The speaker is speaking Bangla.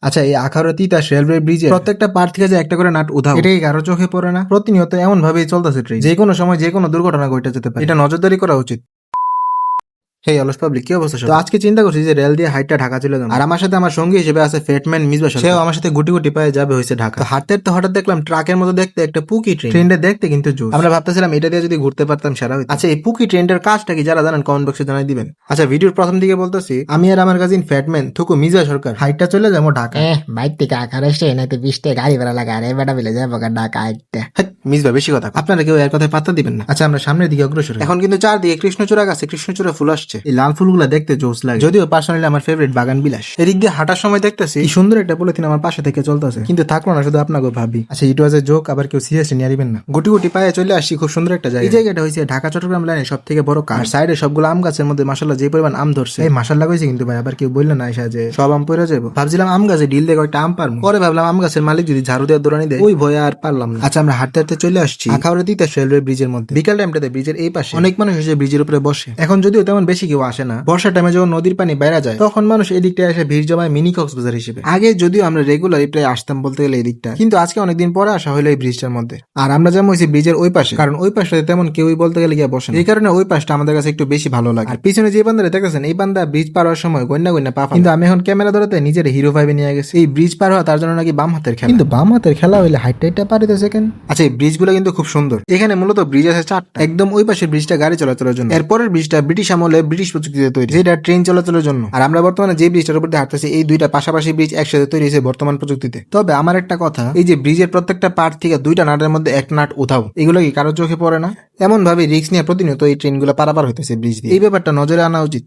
আচ্ছা, এই আখাউড়া তিতাস রেলওয়ে ব্রিজে প্রত্যেকটা পার থেকে যে একটা করে নাট উধাও, এটাই কারো চোখে পড়ে না? প্রতিনিয়ত এমন ভাবেই চলতেছে ট্রেন, যে কোনো সময় যে কোনো দুর্ঘটনা ঘটে যেতে পারে। এটা নজরদারি করা উচিত। হেই অলস পাবলিক, কি অবস্থা? তো আজকে চিন্তা করছি যে রেল দিয়ে হাইটটা ঢাকা চলে যাবো, আর আমার সাথে আমার সঙ্গী হিসেবে আছে ফেটম্যান মিসবা সরকার। সেও আমার সাথে গুটি গুটি পায়ে যাবে হয়েছে ঢাকা। তো হাঁটতে হাঁটতে হঠাৎ দেখলাম ট্রাকের মতো দেখতে একটা পুকি ট্রেন। ট্রেনটা দেখতে কিন্তু জোস। আমরা ভাবতেছিলাম এটা দিয়ে যদি ঘুরতে পারতাম সারা হইতো। আচ্ছা, এই পুকি ট্রেনটার কাজটা কি যারা জানেন কমেন্ট বক্সে জানাই দিবেন। আচ্ছা, ভিডিওর প্রথম দিকে বলতেছি আমি আর আমার কাজিন ফ্যাটম্যান থুকু মিসবা সরকার হাইটটা চলে যাবো ঢাকা। বাইক থেকে আকার এসে এনাতে 20 গাড়ি ভাড়া লাগা রে বেটা মিলে যাবো ঢাকা একটা। মিসবা বেশি কথা, আপনারা কেউ এর কথায় পাত্তা দিবেন না। আচ্ছা, আমরা সামনের দিকে অগ্রসর হই। এখন কিন্তু চারদিকে কৃষ্ণচূড়া গাছে কৃষ্ণচূড়া ফুল আসছে। এই লাল ফুলগুলা দেখতে জোস লাগে, যদিও পার্সোনালি আমার ফেভারিট বাগান বিলাস। এদিক দিয়ে হাঁটার সময় দেখতেছি কি সুন্দর একটা পলিথিন আমার পাশে থেকে চলতেছে, কিন্তু থাকলো না, শুধু আপনাকে ভাবি। আচ্ছা, ইট ওয়াজ এ জোক, আবার কেউ সিরিয়াসলি নিয়ে নিবেন না। গুটি গুটি পায়ে চলে আসছি খুব সুন্দর একটা জায়গা। এই জায়গাটা হয়েছে ঢাকা চট্টগ্রাম লাইনের সব থেকে বড় কার সাইডে সবগুলো আম গাছের মধ্যে মাশাআল্লাহ যে পরিমাণ আম ধরছে। এই মাশাআল্লাহ কইছে কিন্তু ভাই, আবার কেউ বললেন না এসে যে সব আম পড়ে যাবো। ভাবছিলাম আম গাছে ডিল দেখো একটা আম পারবো, পরে ভাবলাম আম গাছের মালিক যদি ঝাড়ু দেওয়ার দৌড়ানি দেয়, ওই ভয়ে আর পারলাম না। আচ্ছা, আমরা হাঁটতে হাঁটতে চলে আসছি আখাউড়া তিতাস রেলওয়ে ব্রিজের মধ্যে। বিকাল টাইমটাতে ব্রিজের এই পাশে অনেক মানুষ এসে ব্রিজের উপরে বসে। এখন যদিও তেমন বেশি কেউ আসে না, বর্ষার টাইমে যখন নদীর পানি বাইরে যায় তখন মানুষ এদিকটা এসে ভিড় জমায় মিনি কক্সবাজার হিসেবে। আগে যদিও আমরা রেগুলার প্রায় আসতাম বলতে গেলে এদিকটা, কিন্তু আজকে অনেকদিন পরে আসা হলো এই ব্রিজটার মধ্যে। আর আমরা যেমন হয়েছি ব্রিজের ওই পাশে, কারণ ওই পাশটাতে তেমন কেউই বলতে গেলে গিয়ে বসে না। এই কারণে ওই পাশটা আমাদের কাছে একটু বেশি ভালো লাগে। আর পিছনে যে বান্দারে দেখতেছেন, এই বান্দা ব্রিজ পার হওয়ার সময় গন্যা গন্যা পা, কিন্তু আমি এখন ক্যামেরা ধরাতে নিজের হিরো ভাইবে নিয়ে গেছি। এই ব্রিজ পার হওয়া তার জন্য নাকি বাম হাতের খেলা, কিন্তু বাম হাতের খেলা হইলে হাইটটা পারিতে সেকেন্ড। আচ্ছা, এই ব্রিজগুলো কিন্তু খুব সুন্দর। এখানে মূলত ব্রিজ আছে চারটা। একদম ওই পাশের ব্রিজটা গাড়ি চলাচলের জন্য, এরপরের ব্রিজটা ব্রিটিশ আমলে ব্রিটিশ প্রযুক্তিতে তৈরি, যেটা ট্রেন চলাচলের জন্য। আর আমরা বর্তমানে যে ব্রিজটার উপর দিয়ে হাঁটতেছি, এই দুইটা পাশাপাশি ব্রিজ একসাথে তৈরি হয়েছে বর্তমান প্রযুক্তিতে। তবে আমার একটা কথা, এই যে ব্রিজের প্রত্যেকটা পার্ট থেকে দুইটা নাটের মধ্যে এক নাট উধাও, এগুলো কি কারো চোখে পড়ে না? এমন ভাবে রিস্ক নিয়ে প্রতিনিয়ত এই ট্রেনগুলো পারাপার হইতেছে ব্রিজ দিয়ে, এই ব্যাপারটা নজরে আনা উচিত।